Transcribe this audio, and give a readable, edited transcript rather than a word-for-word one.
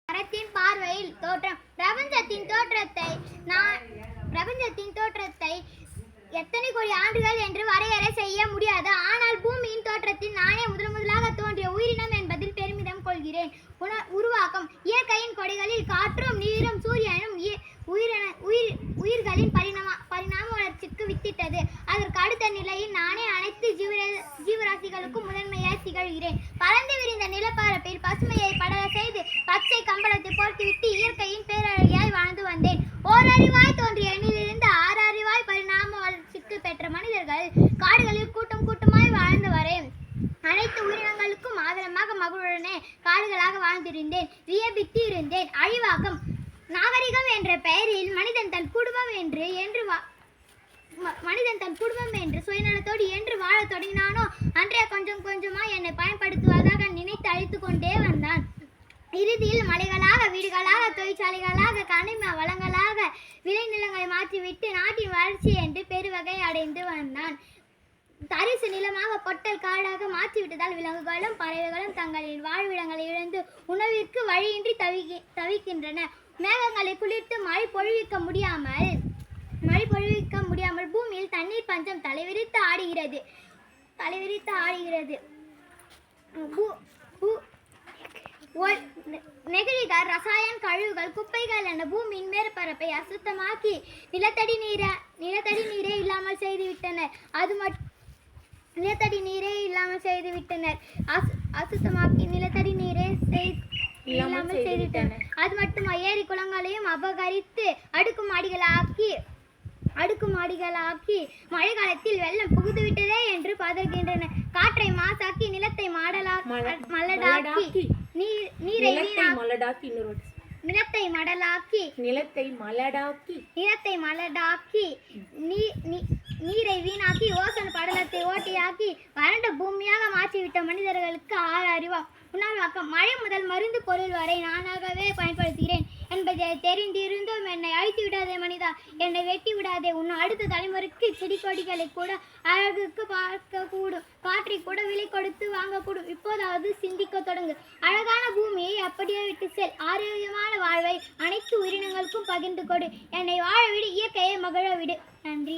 மரத்தின் பார்வையில் தோற்றம். பிரபஞ்சத்தின் தோற்றத்தை எத்தனை கோடி ஆண்டுகள் என்று வரையறை செய்ய முடியாது. ஆனால் பூமியின் தோற்றத்தில் நானே முதலாக தோன்றிய உயிரினம் என்பதில் பெருமிதம் கொள்கிறேன். உருவாக்கம். இயற்கையின் கொடைகளில் காற்றும் நீரும் சூரியனும் உயிர்களின் பரிணாம வளர்ச்சிக்கு வித்திட்டது. அதற்கு அடுத்த நிலையில் நானே அனைத்து ஜீவராசிகளுக்கும் முதன்மையாய் திகழ்கிறேன். பறந்து விரிந்த நிலப்பரப்பில் பசுமையை படர செய்து பச்சை கம்பளத்தை போர்த்துவிட்டு இயற்கையின் பேரழகியாய் வாழ்ந்து வந்தேன். ஓரறிவாய் தோன்றிய எண்ணிலிருந்து ஆறறிவாய் பரிணாம வளர்ச்சிக்கு பெற்ற மனிதர்கள் காடுகளில் கூட்டம் கூட்டமாய் வாழ்ந்து வரேன். அனைத்து உயிரினங்களுக்கும் ஆதரமாக மகளுடனே காடுகளாக வாழ்ந்திருந்தேன். வியபித்து இருந்தேன். அழிவாக்கம். நாகரிகம் என்ற பெயரில் மனிதன் தன் குடும்பம் என்று சுயநலத்தோடு என்று வாழத் தொடங்கினானோ அன்றே கொஞ்சம் கொஞ்சமாய் என்னை பயன்படுத்துவதாக நினைத்து அழித்து கொண்டே வந்தான். இறுதியில் மலைகளாக, வீடுகளாக, தொழிற்சாலைகளாக, கனிம வளங்களாக விளைநிலங்களை மாற்றிவிட்டு நாட்டின் வளர்ச்சி என்று பெருவகை அடைந்து வந்தான். தரிசு நிலமாக பொட்டல் காடாக மாற்றிவிட்டதால் விலங்குகளும் பறவைகளும் தங்களின் வாழ்விடங்களை இழந்து உணவிற்கு வழியின்றி தவிக்கின்றன. மேகங்களை குளிர்த்து மழை பொழிவிக்க முடியாமல் பூமியில் தண்ணீர் பஞ்சம் தலைவிரித்து ஆடுகிறது. நெகிழிகள், ரசாயன கழிவுகள், குப்பைகள் என பூமியின் மேற்பரப்பை அசுத்தமாக்கி நிலத்தடி நீரே இல்லாமல் செய்துவிட்டனர். அது மட்டுமா, ஏரி குளங்களையும் அபகரித்து அடுக்குமாடிகளாக்கி மழை காலத்தில் வெள்ளம் புகுந்துவிட்டதே என்று பதறுகின்றன. காற்றை மாசாக்கி நிலத்தை மலடாக்கி நீரை வீணாக்கி ஓசோன் படலத்தை ஓட்டையாக்கி வறண்ட பூமியாக மாற்றிவிட்ட மனிதர்களுக்கு ஆறறிவா. உணர்வாக்கம். மழை முதல் மருந்து பொருள் வரை நானாகவே பயன்படுத்துகிறேன் என்பதை தெரிந்திருந்தும் என்னை அழித்து விடாதே மனிதா, என்னை வெட்டி விடாதே. உன் அடுத்த தலைமுறைக்கு செடி கொடிகளை கூட அழகுக்கு பார்க்கக்கூடும், காற்றை கூட விலை கொடுத்து வாங்கக்கூடும். இப்போதாவது சிந்திக்க தொடங்கு. அழகான பூமியை அப்படியே விட்டு செல். ஆரோக்கியமான வாழ்வை அனைத்து உயிரினங்களுக்கும் பகிர்ந்து கொடு. என்னை வாழ விடு, இயற்கையை மகிழ விடு. நன்றி.